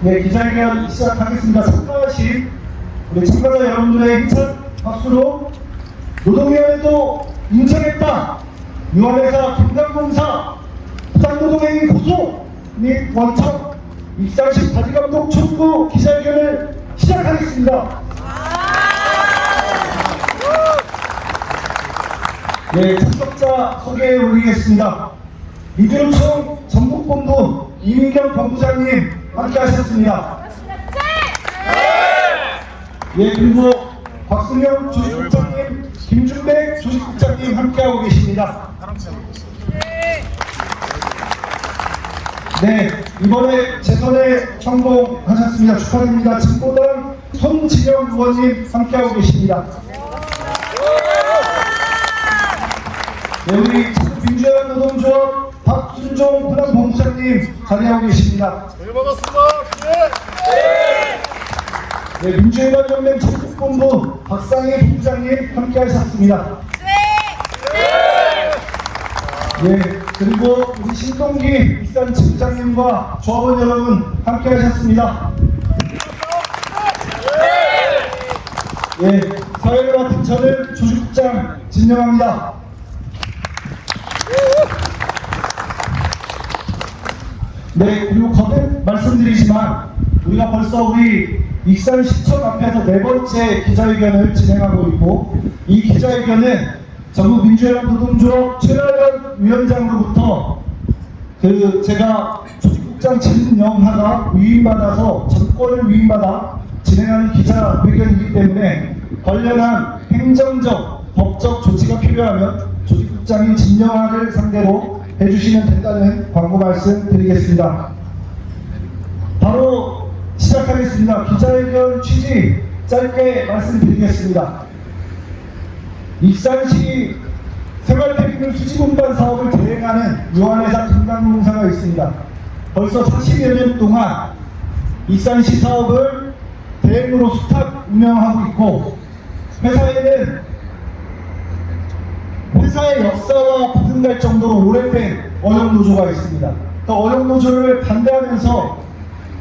네, 기자회견 시작하겠습니다. 참가하신 우리 참가자 여러분들의 힘찬 박수로 노동위원회도 인정했다. 유한회사 금강공사 부당노동행위 고소 및 원청 익산시 바지감독 촉구 기자회견을 시작하겠습니다. 네, 참석자 소개해 올리겠습니다. 민주노총 전북본부 이민경 본부장님 함께 하셨습니다. 예, 그리고 박승영 조직국장님, 김준백 조직국장님 함께하고 계십니다. 네, 이번에 재선에 성공하셨습니다. 축하드립니다. 진보당 손진영 의원님 함께하고 계십니다. 네, 우리 민주노동조합 박순종 부당본부장님 자리하고 계십니다. 네, 반갑습니다. 네, 민주회관연맹 전국본부 박상희 본부장님 함께 하셨습니다. 네, 그리고 우리 신동기 익산 지부장님과 조합원 여러분 함께 하셨습니다. 네, 사회를 맡은 저는 조직국장 진영합니다. 네, 그리고 거듭 말씀드리지만 우리가 벌써 우리 익산시청 앞에서 4번째 기자회견을 진행하고 있고, 이 기자회견은 전국민주연합노동조합 최라연 위원장으로부터 제가 조직국장 진영하가 위임받아서 정권을 위임받아 진행하는 기자회견이기 때문에 관련한 행정적, 법적 조치가 필요하면 조직국장인 진영하를 상대로 해주시면 된다는 광고 말씀 드리겠습니다. 바로 시작하겠습니다. 기자회견 취지 짧게 말씀드리겠습니다. 익산시 생활폐기물 수지분반 사업을 대행하는 유한회사 금강공사가 있습니다. 벌써 40여 년 동안 익산시 사업을 대행으로 수탁 운영하고 있고, 회사에는 회사의 역사와 부등갈 정도로 오래된 어영노조가 있습니다. 그 어영노조를 반대하면서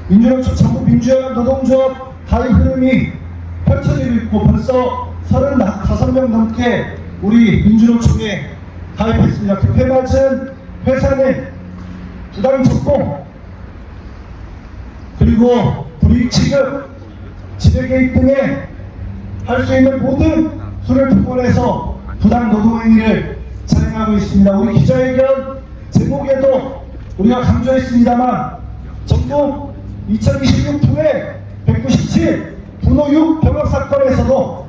민주노총 전국민주연합 노동조합 가입 흐름이 펼쳐지고 있고, 벌써 35명 넘게 우리 민주노총에 가입했습니다. 급해 맞은 회사는 부당 적공, 그리고 불이익 취급, 지배 개입 등에 할 수 있는 모든 수를 동원해서 부당 노동행위를 진행하고 있습니다. 우리 기자회견 제목에도 우리가 강조했습니다만, 전국 2026 투의 197 분호 6 병역 사건에서도,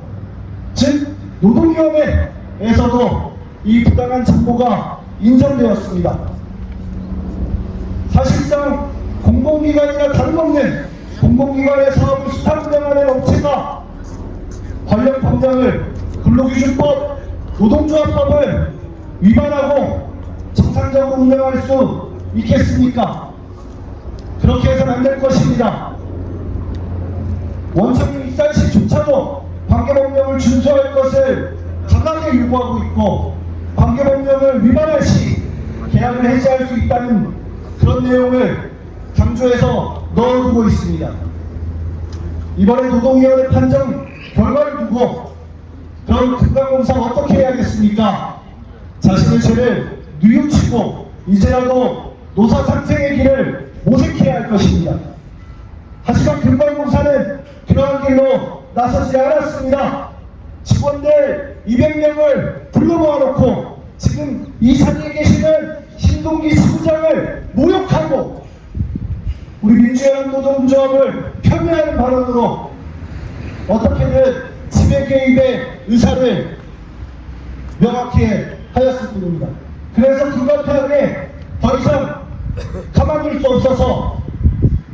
즉 노동위원회에서도 이 부당한 정보가 인정되었습니다. 사실상 공공기관이나 다름없는 공공기관의 사업을 수탁 운영하는 업체가 관련 법령을, 근로기준법, 노동조합법을 위반하고 정상적으로 운영할 수 있겠습니까? 그렇게 해서는 안 될 것입니다. 원청인 익산시조차도 관계법령을 준수할 것을 강하게 요구하고 있고, 관계법령을 위반할 시 계약을 해지할 수 있다는 그런 내용을 강조해서 넣어두고 있습니다. 이번에 노동위원회 판정 결과를 두고 그럼 금강공사가 어떻게 해야겠습니까? 자신의 죄를 뉘우치고 이제라도 노사 상생의 길을 모색해야 할 것입니다. 하지만 금강공사는 그러한 길로 나서지 않았습니다. 직원들 200명을 불러 모아놓고 지금 이 자리에 계시는 신동기 지부장을 모욕하고 우리 민주연합 노동조합을 폄훼하는 발언으로 어떻게든 지배 개입의 의사를 명확히 하였을 뿐입니다. 그래서 불가피하게 더 이상 가만둘 수 없어서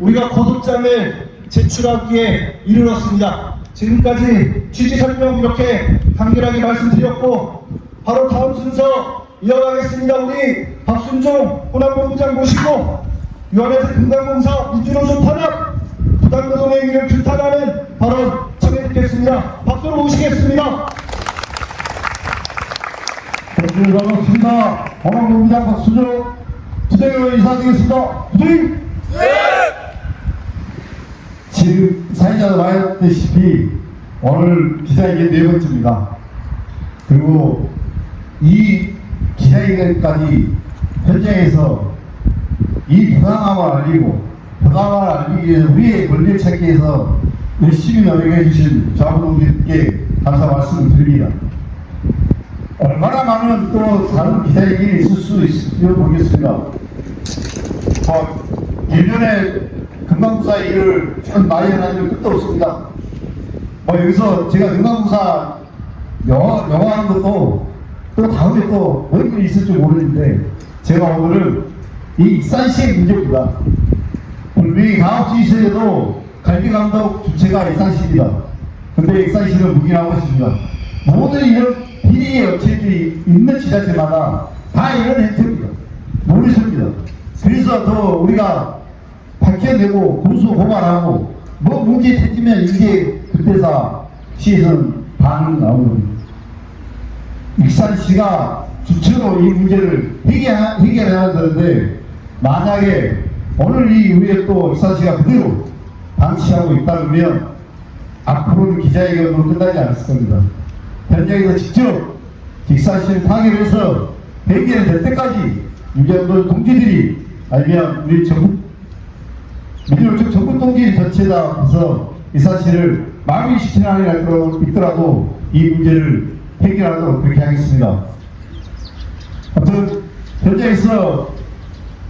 우리가 고소장을 제출하기에 이르렀습니다. 지금까지 취지 설명 이렇게 간결하게 말씀드렸고, 바로 다음 순서 이어가겠습니다. 우리 박순종 호남본부장 모시고 유한회사 금강공사 민주노조 탄압 부당노동행위를 규탄하는 발언 전해듣겠습니다. 박수로 모시겠습니다. 네, 반갑습니다. 호남본부장 박순종 부장으로 인사드리겠습니다. 부장님! 지금 사회자도 말했다시피 오늘 기자회견 네 번째입니다. 그리고 이 기자회견까지 현장에서 이 부당함을 알리고 부당함을 알리기 위해서 우리의 권리를 찾기 위해서 열심히 노력해 주신 자부동지께 감사 말씀을 드립니다. 얼마나 많은 또 다른 기자회견이 있을 수 있을지 모르겠습니다. 1년에 금강부사 일을 참 많이 하는 끝도 없습니다. 여기서 제가 금강부사 영화하는 것도 또 다음에 또 뭔 일이 있을지 모르는데 제가 오늘은 이 익산시의 문제입니다. 분명히 강압지휘소에도 갈비감독 주체가 익산시입니다. 근데 익산시는 묵인하고 있습니다. 모든 이런 비리의 업체들이 있는 지자체마다 다 이런 행태입니다. 모르십니다. 그래서 더 우리가 밝혀내고 공수 고발하고 뭐 문제 생기면 이게 그때사 시에서는 반응 나오는 겁니다. 익산시가 주체로 이 문제를 해결해야 되는데 만약에 오늘 이 이후에 또 익산시가 그대로 방치하고 있다면 앞으로는 기자회견으로 끝나지 않았을 겁니다. 현장에서 직접 익산시를 타결해서 해결될 때까지 유재원 동지들이 아니면 우리 민주노총 전국 동지 전체다 해서 익산시를 마무리시키는 한이 있더라도 이 문제를 해결하도록 그렇게 하겠습니다. 아무튼 현장에서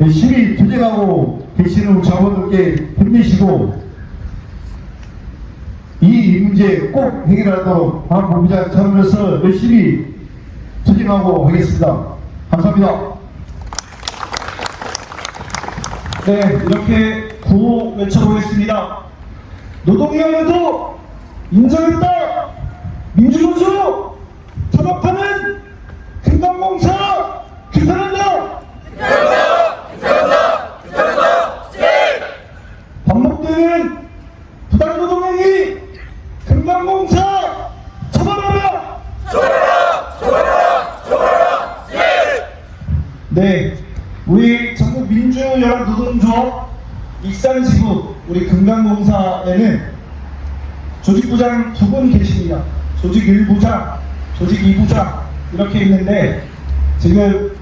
열심히 투쟁하고 계시는 자원들께 힘내시고 이 문제 꼭 해결하도록 박 본부장 차원에서 열심히 투쟁하고 하겠습니다. 감사합니다. 네, 이렇게 구호 외쳐보겠습니다. 노동위원회도 인정했다. 민주노총 탄압하는 금강공사 규탄한다. 반복되는 부당노동행위 금강공사 처벌하라. 네, 우리 전국 민주연합노동조합 익산지구 우리 금강공사에는 조직부장 2분 계십니다. 조직 1부장, 조직 2부장 이렇게 있는데 지금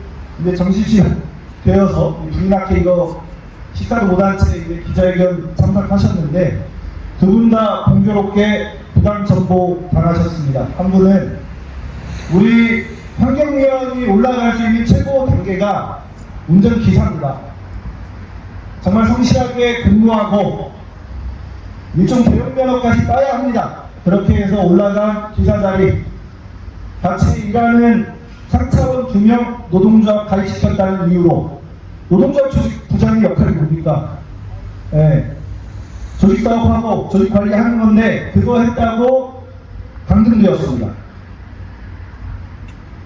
이제 점심시간 되어서 불나게 이거 식사도 못한 채 이제 기자회견 참석하셨는데 두 분 다 공교롭게 부당 정보 당하셨습니다. 한 분은 우리 환경위원이 올라갈 수 있는 최고 단계가 운전기사입니다. 정말 성실하게 근무하고 일종 대형면허까지 따야 합니다. 그렇게 해서 올라간 기사 자리 같이 일하는 상차원 2명 노동조합 가입시켰다는 이유로 노동조합 조직 부장의 역할이 뭡니까? 조직 사업하고 조직 관리하는 건데 그거 했다고 강등되었습니다.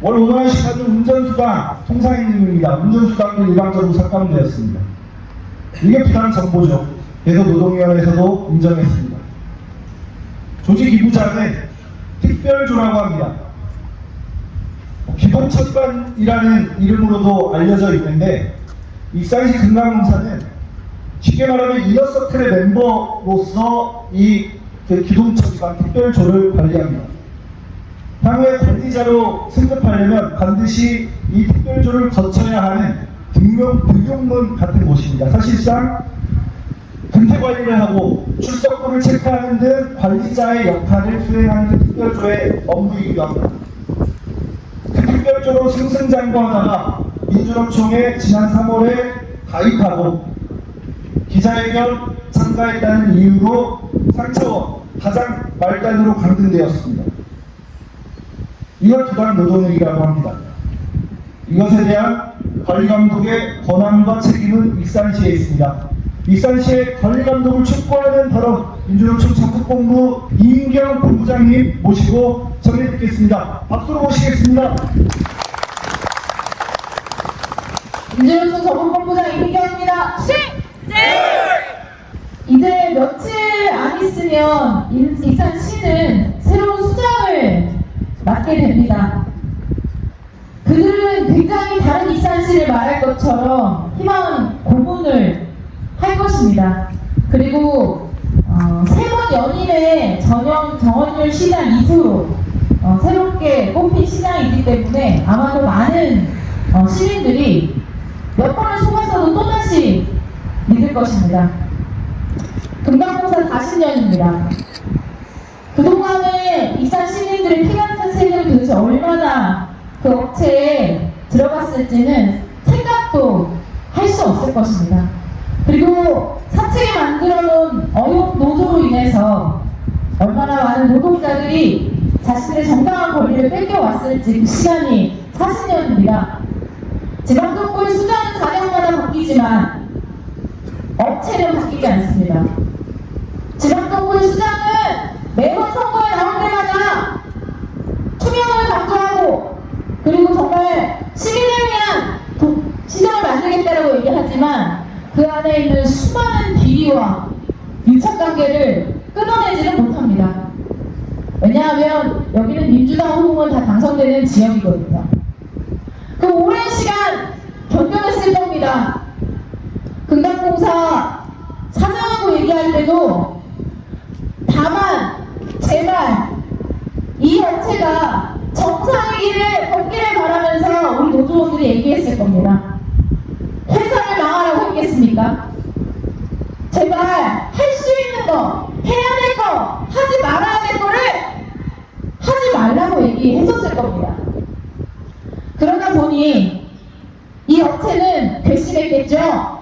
월 5만원씩 받은 운전수당 통상임금입니다. 운전수당도 일방적으로 삭감되었습니다. 이게 부당 정보죠. 그래서 노동위원회에서도 인정했습니다. 조직 2부장은 특별조라고 합니다. 기동처리반이라는 이름으로도 알려져 있는데 익산시 금강공사는 쉽게 말하면 이너서클의 멤버로서 이 기동처리반 특별조를 관리합니다. 향후에 관리자로 승급하려면 반드시 이 특별조를 거쳐야 하는 등용문 같은 곳입니다. 사실상 근태 관리를 하고 출석부를 체크하는 등 관리자의 역할을 수행하는 특별조의 업무이기도 합니다. 그 특별조로 승승장구하다가 민주노총에 지난 3월에 가입하고 기자회견 참가했다는 이유로 상차원 가장 말단으로 강등되었습니다. 이걸 부당 노동행위라고 합니다. 이것에 대한 관리감독의 권한과 책임은 익산시에 있습니다. 익산시의 관리감독을 촉구하는 바로 민주노총 전국본부 이인경 본부장님 모시고 전해 듣겠습니다. 박수로 모시겠습니다. 민주노총 전국본부장 이민경입니다. 이제 며칠 안 있으면 익산시는 새로운 수장을 맡게 됩니다. 그들은 굉장히 다른 익산시를 말할 것처럼 희망 고문을 할 것입니다. 그리고 새로운 연임의 정원율 시장 이후로 새롭게 뽑힌 시장이기 때문에 아마도 많은 시민들이 몇 번을 속아서도 또다시 믿을 것입니다. 금강공사 40년입니다. 그동안에 익산 시민들의 피 같은 세금이 도대체 얼마나 그 업체에 들어갔을지는 생각도 할 수 없을 것입니다. 그리고 사측이 만들어 놓은 어용 노조로 인해서 얼마나 많은 노동자들이 자신들의 정당한 권리를 뺏겨왔을지 그 시간이 40년입니다. 지방정부의 수장은 4년마다 바뀌지만 업체는 바뀌지 않습니다. 지방정부의 수장은 매번 선거에 나올 때마다 투명을 강조하고 그리고 정말 시민을 위한 시장을 만들겠다라고 얘기하지만 그 안에 있는 수많은 비리와 유착관계를 끊어내지는 못합니다. 왜냐하면 여기는 민주당 후보가 다 당선되는 지역이거든요. 그 오랜 시간 견뎌냈을 겁니다. 금강공사 사장하고 얘기할 때도 다만 제발 이 업체가 정상의 길을 걷기를 바라면서 우리 노조원들이 얘기했을 겁니다. 회사를 망하라고 했겠습니까? 제발 할 수 있는 거, 해야 될 거, 하지 말아야 될 거를 하지 말라고 얘기했었을 겁니다. 그러다 보니 이 업체는 괘씸했겠죠.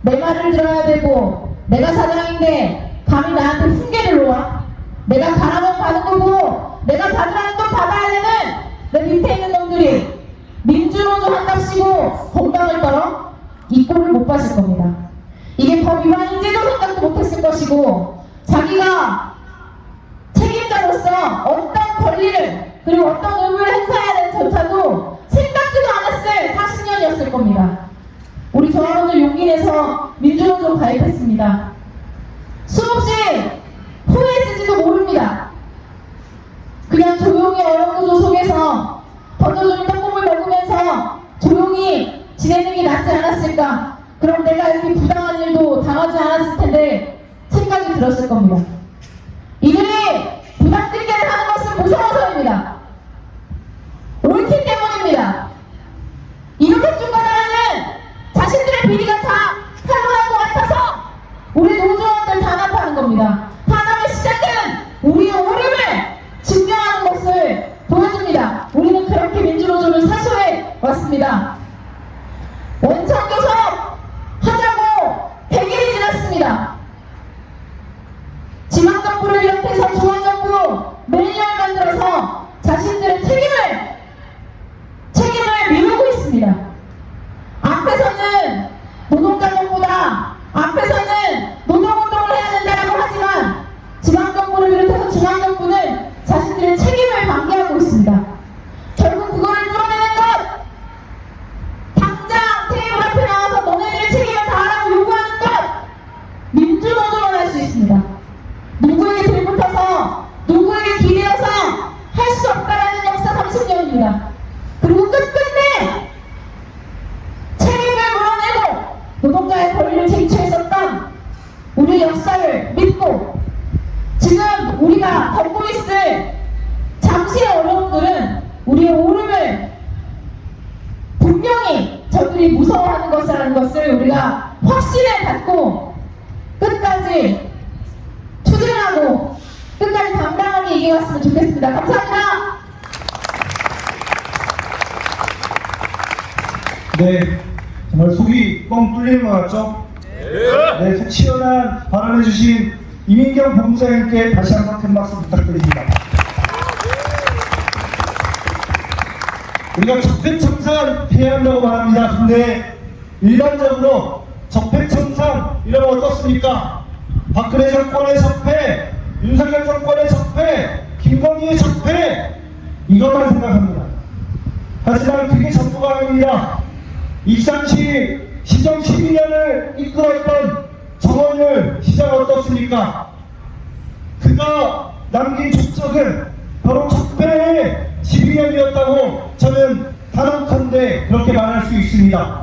내 말을 들어야 되고 내가 사장인데 감히 나한테 훈계를 놓아. 내가 가라면 가는 거고 내가 받으라는 건 받아야 되는 내 밑에 있는 놈들이 민주노조 한답시고 건강을 떨어 이 꼴을 못 봤을 겁니다. 이게 법 위반인지도 생각도 못했을 것이고 자기가 책임자로서 어떤 권리를 그리고 어떤 의무를 행사해야 되는조차도 생각지도 않았을 40년이었을 겁니다. 우리 저항원들 용기 내서 민주노조 가입했습니다. 수없이 후회했을지도 모릅니다. 그냥 조용히 어영노조 속에서 던져주는 떡국을 먹으면서 조용히 지내는 게 낫지 않았을까? 그럼 내가 이렇게 부당한 일도 당하지 않았을 텐데 생각이 들었을 겁니다. 이들이 부당징계를 하는 것은 무서워서입니다. 옳기 때문입니다. 이렇게 중간하는 자신들의 비리가 다 탄로날 것 같아서 우리 노조원들 단합하는 겁니다. 단합의 시작은 우리의 오름을 증명하는 것을 보여줍니다. 우리는 그렇게 민주노조를 사수해 왔습니다. 원청교섭 하자고 100일이 지났습니다. 지방정부를 비롯해서 중앙정부 매뉴얼 만들어서 자신들의 책임을 미루고 있습니다. 앞에서는 노동자 정부다, 앞에서는 노동운동을 해야 된다고 하지만 지방정부를 비롯해서 중앙정부는 자신들의 책임을 방기하고 있습니다. 결국 그거를 뚫어내는 것, 당장 테이블 앞에 나와서 너네들의 책임을 다하라고 요구하는 것, 민주노조만 할 수 있습니다. 누구에게 들붙어서 누구에게 기대어서 할 수 없다라는 역사 30년입니다. 그리고 끝끝내 책임을 물어내고 노동자의 권리를 쟁취했었던 우리 역사를 믿고 지금 우리가 겪고 있을 잠시의 어려움들은 우리의 오름을 분명히 저들이 무서워하는 것이라는 것을 우리가 확신을 갖고 끝까지 투쟁하고 끝까지 당당하게 이겨갔으면 좋겠습니다. 감사합니다. 네, 정말 속이 뻥 뚫리는 것 같죠? 네, 속 시원한 발언해주신 이민경 본부장님께 다시 한번 큰 박수 부탁드립니다. 우리가 적폐청산 해야 한다고 말합니다. 근데 일반적으로 적폐청산 이러면 어떻습니까? 박근혜 정권의 적폐, 윤석열 정권의 적폐, 김건희의 적폐 이것만 생각합니다. 하지만 그게 전부가 아닙니다. 익산시 시정 12년을 이끌었던 정원율 시장 어떻습니까? 그가 남긴 족적은 바로 적폐의 12년이었다고 저는 단언컨대 그렇게 말할 수 있습니다.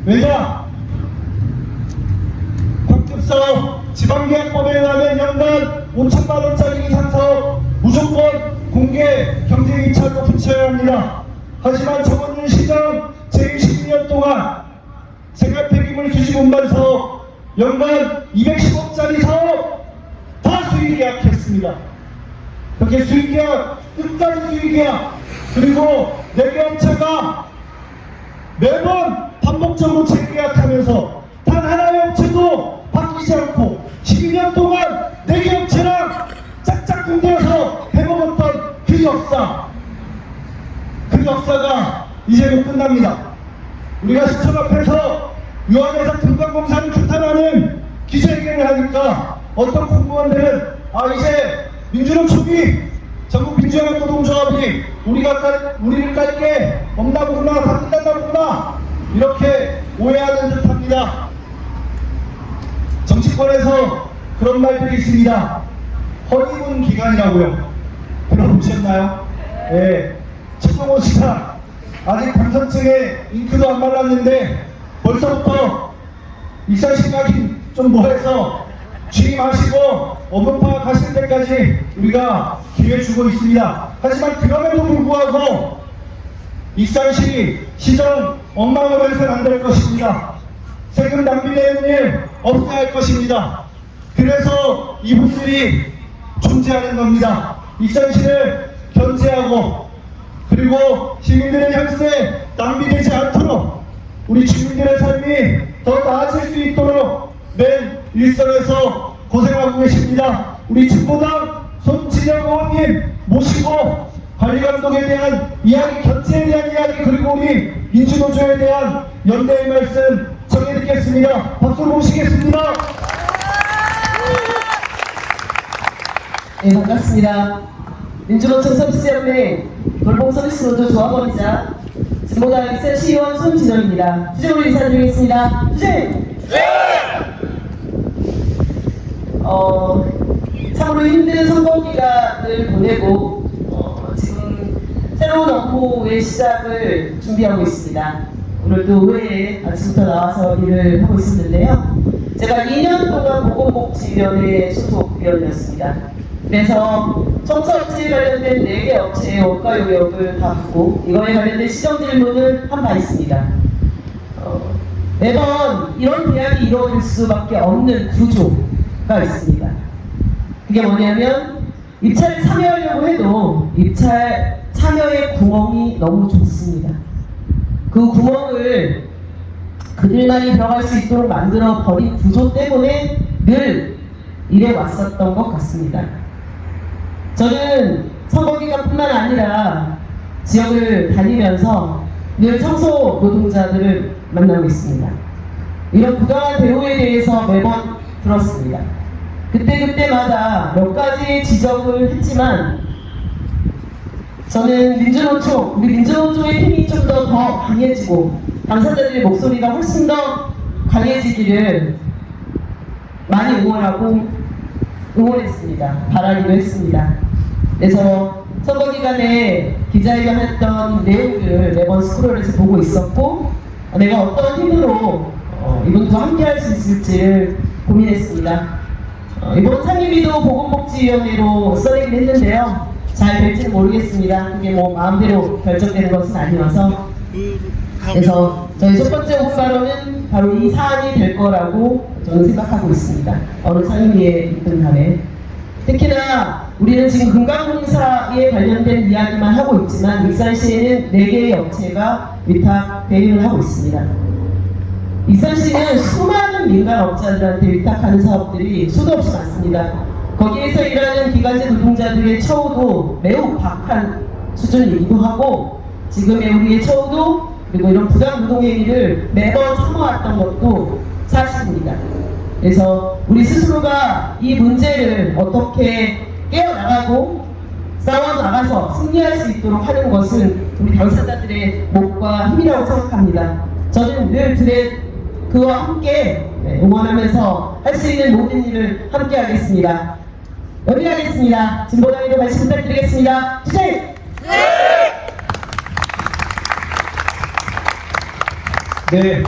왜냐? 광급사업 지방계약법에 의하면 5천만 원짜리 이상 사업 무조건 공개 경쟁 입찰로 붙여야 합니다. 하지만 정원준 시장 제22년 동안 생활 폐기물 수집 운반 사업 연간 210억짜리 사업 다 수의 계약했습니다. 그렇게 수의 계약, 끝까지 수의 계약, 그리고 4개 업체가 매번 반복적으로 재계약하면서 단 하나의 업체도 바뀌지 않고 12년 동안 4개 업체랑 짝짝꿍대어서 해먹었던 그 역사가 이제 곧 끝납니다. 우리가 시청 앞에서 유한회사 금강공사를 규탄하는 기자회견을 하니까 어떤 공무원들은 이제 민주노 초기 전국 민주연합 노동조합이 우리를 깔 게 없나 보구나, 다 끝났나 보구나 이렇게 오해하는 듯합니다. 정치권에서 그런 말들이 있습니다. 허니문 기간이라고요. 들어보셨나요? 네. 최종호 시장 아직 당선증에 잉크도 안 발랐는데 벌써부터 익산시 가긴 좀 뭐해서 취임하시고 업무 파악하실 때까지 우리가 기회 주고 있습니다. 하지만 그럼에도 불구하고 익산시 시정 엉망으로 해서는 안 될 것입니다. 세금 낭비되는 일 없어야 할 것입니다. 그래서 이분들이 존재하는 겁니다. 익산시를 견제하고 그리고 시민들의 혈세 낭비되지 않도록 우리 주민들의 삶이 더 나아질 수 있도록 맨 일선에서 고생하고 계십니다. 우리 진보당 손진영 의원님 모시고 관리감독에 대한 이야기, 견제에 대한 이야기, 그리고 우리 민주노조에 대한 연대의 말씀 전해드리겠습니다. 박수로 모시겠습니다. 네, 반갑습니다. 민주노총 서비스연맹 돌봄서비스노조 조합원이자 진보당 익산시의원 손진영입니다. 주제로 인사드리겠습니다. 주제! 참으로 힘든 선거 기간을 보내고 지금 새로운 업무의 시작을 준비하고 있습니다. 오늘도 의회에 아침부터 나와서 일을 하고 있었는데요. 제가 2년 동안 보건복지위원회 소속 위원이었습니다. 그래서 청소업체에 관련된 4개 업체의 원가 요역을 다 받고 이거에 관련된 시정 질문을 한 바 있습니다. 매번 이런 계약이 이루어질 수밖에 없는 구조가 있습니다. 그게 뭐냐면 입찰에 참여하려고 해도 입찰 참여의 구멍이 너무 좁습니다. 그 구멍을 그들만이 들어갈 수 있도록 만들어 버린 구조 때문에 늘 이래 왔었던 것 같습니다. 저는 선거기간뿐만 아니라 지역을 다니면서 늘 청소 노동자들을 만나고 있습니다. 이런 부당한 대우에 대해서 매번 들었습니다. 그때마다 몇 가지 지적을 했지만 저는 우리 민주노조의 힘이 좀 더 강해지고 당사자들의 목소리가 훨씬 더 강해지기를 많이 응원했습니다. 바라기도 했습니다. 그래서 선거 기간에 기자회견 했던 내용들을 매번 스크롤에서 보고 있었고 내가 어떤 힘으로 이분과 함께 할 수 있을지를 고민했습니다. 이번 상임위도 보건복지위원회로 써내긴 했는데요. 잘 될지는 모르겠습니다. 그게 뭐 마음대로 결정되는 것은 아니어서. 그래서 저희 첫 번째 목표로는 바로 이 사안이 될 거라고 저는 생각하고 있습니다. 어느 상임위에 있든 간에. 특히나 우리는 지금 금강공사에 관련된 이야기만 하고 있지만 익산시에는 4개의 업체가 위탁 대행을 하고 있습니다. 익산시는 수많은 민간업자들한테 위탁하는 사업들이 수도 없이 많습니다. 거기에서 일하는 기간제 노동자들의 처우도 매우 박한 수준이기도 하고 지금의 우리의 처우도 그리고 이런 부당 노동행위를 매번 참아왔던 것도 사실입니다. 그래서 우리 스스로가 이 문제를 어떻게 깨어나가고 싸워나가서 승리할 수 있도록 하는 것은 우리 당사자들의 몫과 힘이라고 생각합니다. 저는 늘 그와 함께 응원하면서 할 수 있는 모든 일을 함께 하겠습니다. 연비하겠습니다. 진보당에도 말씀 부탁드리겠습니다. 주제! 네,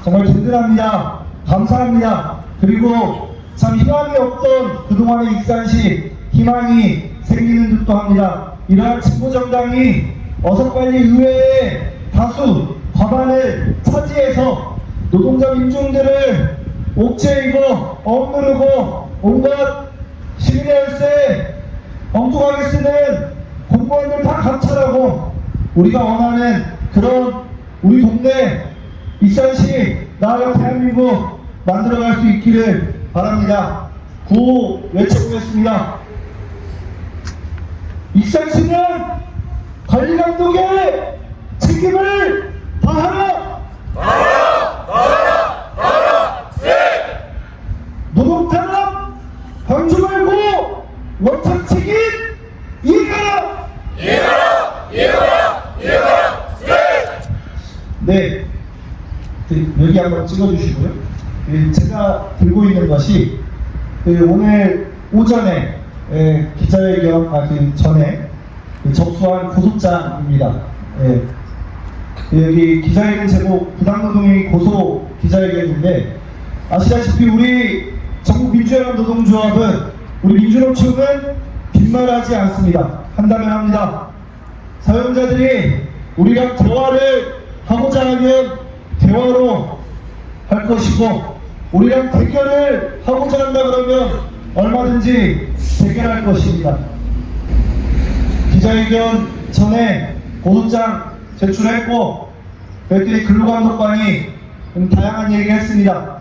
정말 든든합니다. 감사합니다. 그리고 참 희망이 없던 그동안의 익산시 희망이 생기는 듯도 합니다. 이러한 진보정당이 어서 빨리 의회에 다수 과반을 차지해서 노동자 민중들을 옥죄이고 억누르고 온갖 시민의 열쇠 엉뚱하게 쓰는 공무원들 다 감찰하고 우리가 원하는 그런 우리 동네 익산시 나아가 대한민국 만들어갈 수 있기를 바랍니다. 구호 외쳐보겠습니다. 익산시는 관리감독의 책임을 다하라! 노동탄압 방조 말고 원천 책임 이해가라! 네, 여기 한번 찍어주시고요. 제가 들고 있는 것이 오늘 오전에 기자회견 하기 전에 접수한 고소장입니다. 여기 기자회견 제목 부당노동의 고소 기자회견인데 아시다시피 우리 전국민주연합 노동조합은 우리 민주노총은 빈말하지 않습니다. 한다면 합니다. 사용자들이 우리랑 대화를 하고자 하면 대화로 할 것이고 우리랑 대결을 하고자 한다 그러면 얼마든지 대결할 것입니다. 기자회견 전에 고소장 제출했고 그랬더니 근로감독관이 다양한 얘기 했습니다.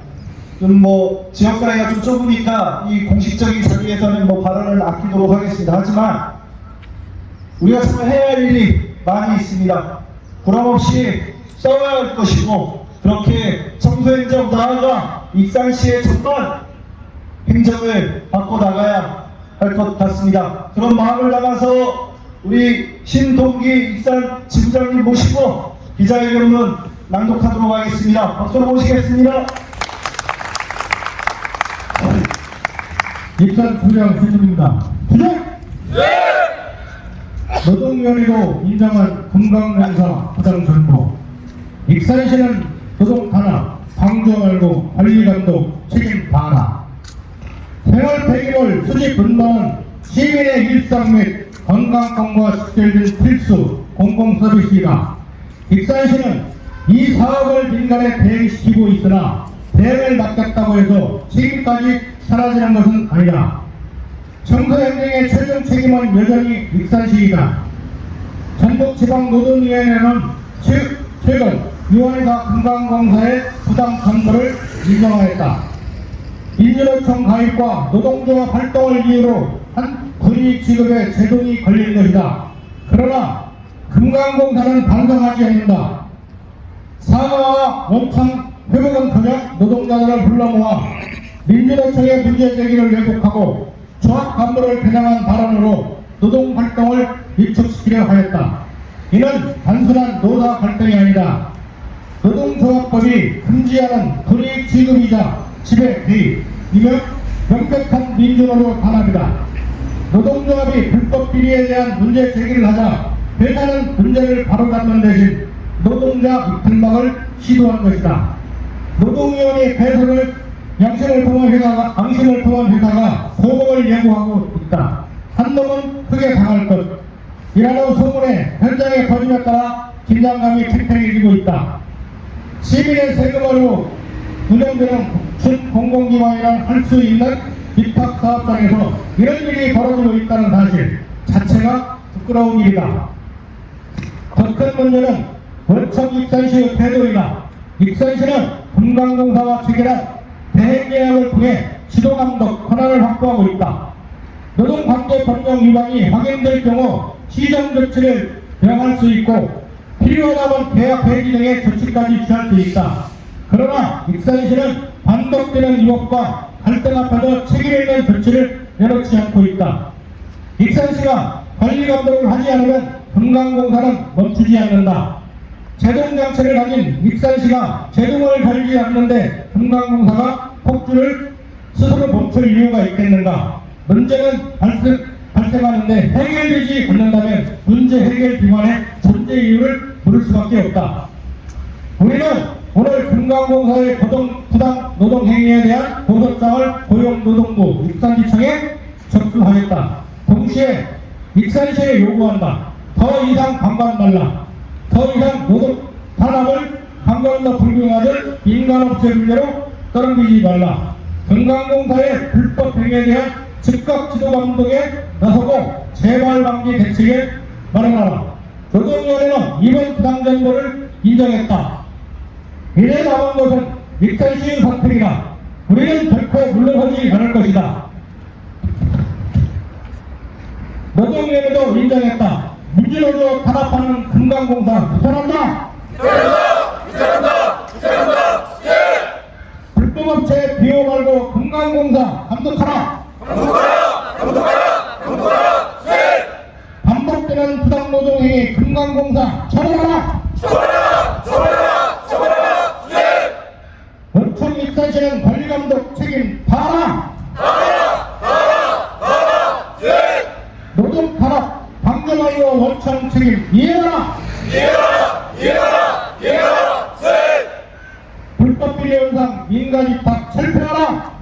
지역사회가 좀 좁으니까 이 공식적인 자리에서는 발언을 아끼도록 하겠습니다. 하지만 우리가 정말 해야 할 일이 많이 있습니다. 부담 없이 싸워야 할 것이고 그렇게 청소행정 나아가 익산시의 전반 행정을 바꿔나가야 할 것 같습니다. 그런 마음을 담아서 우리 신동기 익산 지부장님 모시고 기자회견문 낭독하도록 하겠습니다. 박수로 모시겠습니다. 익산 부장 신입니다. 부장! 노동위원회로 인정한 금강공사 부당 전부. 익산시는 노동 탄압, 방조 말고 관리감독 책임 다하라. 생활 폐기물 수집 분담은 시민의 일상 및 건강권과 직결된 필수 공공서비스이다. 익산시는 이 사업을 민간에 대행시키고 있으나 대행을 맡겼다고 해서 책임까지 사라지는 것은 아니다. 청소행정의 최종 책임은 여전히 익산시이다. 전국지방노동위원회는 최근 위원회가 금강공사의 부당 전부를 인정하였다. 민주노총 가입과 노동조합 활동을 이유로 한 군이 지급에 제동이 걸린 것이다. 그러나 금강공사는 반성하지 않는다. 사과와 원천 회복은커녕 노동자들을 불러 모아 민주노총의 문제 제기를 왜곡하고 조합 간부를 겨냥한 발언으로 노동활동을 위축시키려 하였다. 이는 단순한 노사 갈등이 아니다. 노동조합법이 금지하는 불이익 지급이자 지배 개입이며 명백한 민주노조 탄압이다. 노동조합이 불법 비리에 대한 문제 제기를 하자 회사는 문제를 바로잡는 대신 노동자 이틀막을 시도한 것이다. 노동위원회 배설을 양심을 통한 회사가 보복을 예고하고 있다. 한 놈은 크게 당할 것. 이라는 소문에 현장의 퍼짐에 따라 긴장감이 팽팽해지고 있다. 시민의 세금으로 운영되는 준공공기관이라 할 수 있는 입학사업장에서 이런 일이 벌어지고 있다는 사실 자체가 부끄러운 일이다. 더 큰 문제는 원청 익산시의 태도이다. 익산시는 금강공사와 체결한 대행계약을 통해 지도감독 권한을 확보하고 있다. 노동관계 법령 위반이 확인될 경우 시정조치를 명할 수 있고 필요하다면 계약 폐지 등의 조치까지 취할 수 있다. 그러나 익산시는 반복되는 위법과 갈등 앞에서 책임 있는 조치를 내놓지 않고 있다. 익산시가 관리감독을 하지 않으면 금강공사는 멈추지 않는다. 제동장치를 가진 익산시가 제동을 달지 않는데 금강공사가 폭주를 스스로 멈출 이유가 있겠는가? 문제는 발생하는데 해결되지 않는다면 문제 해결 기관의 존재 이유를 물을 수밖에 없다. 우리는 오늘 금강공사의 부당 노동행위에 대한 고소장을 고용노동부 익산지청에 접수하겠다. 동시에 익산시에 요구한다. 더 이상 방관 말라. 더 이상 노동 탄압을 방관과 불경하듯 민간업체 문제로 떠넘기지 말라. 금강공사의 불법 행위에 대한 즉각 지도 감독에 나서고 재발 방지 대책에 마련하라. 노동위원회는 이번 부당 정보를 인정했다. 이래 남은 것은 익산시의 사태이다. 우리는 결코 물러서지 않을 것이다. 노동위원회도 인정했다. 민주노조 탄압하는 금강공사 비판한다. 불법업체 비호 말고 금강공사 감독하라. 반복되는 부당노동행위 금강공사 처벌하라. 원천 익산시는 관리감독 책임 다하라. 노동 탄압 방정하여 원천 책임 이해하라. 불법 비리 현상 민간 입학 철폐하라.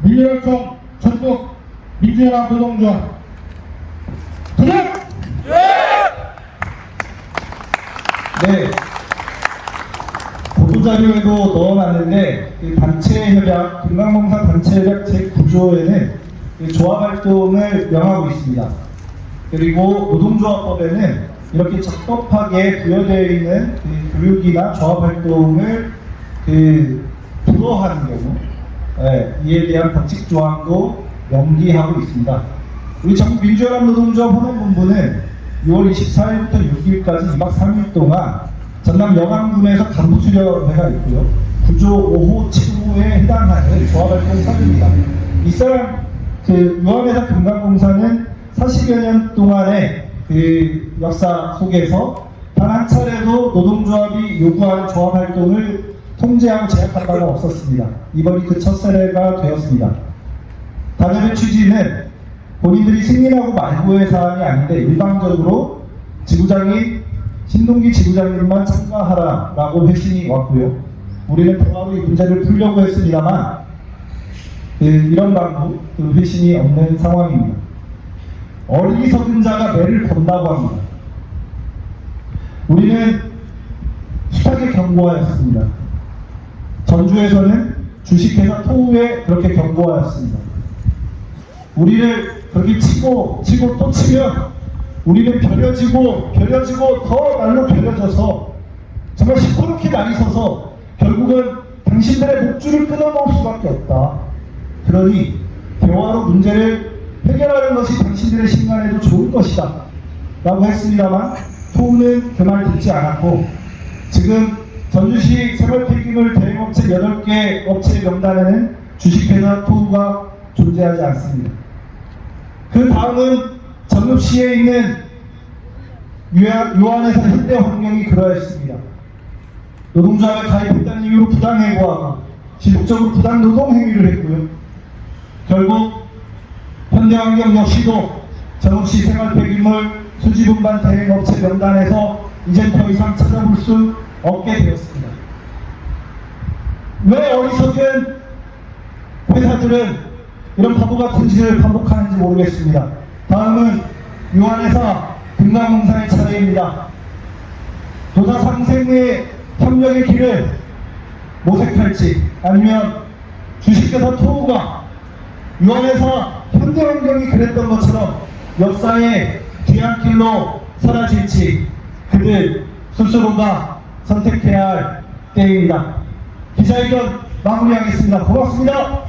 민주노총 전국 민주연합 노동조합 투쟁! 네. 보도자료에도 넣어놨는데 이 단체 협약, 금강공사 단체 협약 제9조에는 조합활동을 명하고 있습니다. 그리고 노동조합법에는 이렇게 적법하게 부여되어 있는 교육이나 조합활동을 불허하는 경우, 이에 대한 법칙 조항도 명기하고 있습니다. 우리 전국민주연합 노동조합 호남본부는 6월 24일부터 6일까지 2박 3일 동안 전남 영암군에서 간부 수련회가 있고요. 구조 5호, 7호에 해당하는 조합활동 사주입니다. 이 사람 유한회사 금강공사는 40여 년 동안의 역사 속에서 단 한 차례도 노동조합이 요구하는 조합활동을 통제하고 제약한 바가 없었습니다. 이번이 그 첫 사례가 되었습니다. 단협의 취지는 본인들이 승인하고 말고의 사안이 아닌데 일방적으로 지부장이 신동기 지부장님만 참가하라라고 회신이 왔고요. 우리는 대화로 이 문제를 풀려고 했습니다만 이런 방법 회신이 없는 상황입니다. 어리석은 자가 매를 건다고 합니다. 우리는 숱하게 경고하였습니다. 전주에서는 주식회사 토우에 그렇게 경고하였습니다. 우리를 그렇게 치고 또 치면 우리는 벼려지고 더 날로 벼려져서 정말 시퍼렇게 날이 서서 결국은 당신들의 목줄을 끊어놓을 수밖에 없다. 그러니 대화로 문제를 해결하는 것이 당신들의 신간에도 좋은 것이다 라고 했습니다만 토우는 그 말 듣지 않았고 지금 전주시 생활폐기물 대행업체 8개 업체 명단에는 주식회사 토우가 존재하지 않습니다. 그 다음은 전읍시에 있는 유한회사 현대환경이 그러했습니다. 노동조합에 가입했다는 이유로 부당해고하고 지속적으로 부당 노동행위를 했고요. 결국 현대환경 역시도 전읍시 생활폐기물 수지분반 대행업체 명단에서 이젠 더 이상 찾아볼 수 없게 되었습니다. 왜 어리석은 회사들은 이런 바보 같은 짓을 반복하는지 모르겠습니다. 다음은 유한회사 금강공사의 차례입니다. 노사 상생의 협력의 길을 모색할지 아니면 주식회사 토우가 유한회사 현대환경이 그랬던 것처럼 역사의 뒤안길로 사라질지 그들 스스로가 선택해야 할 때입니다. 기자회견 마무리하겠습니다. 고맙습니다.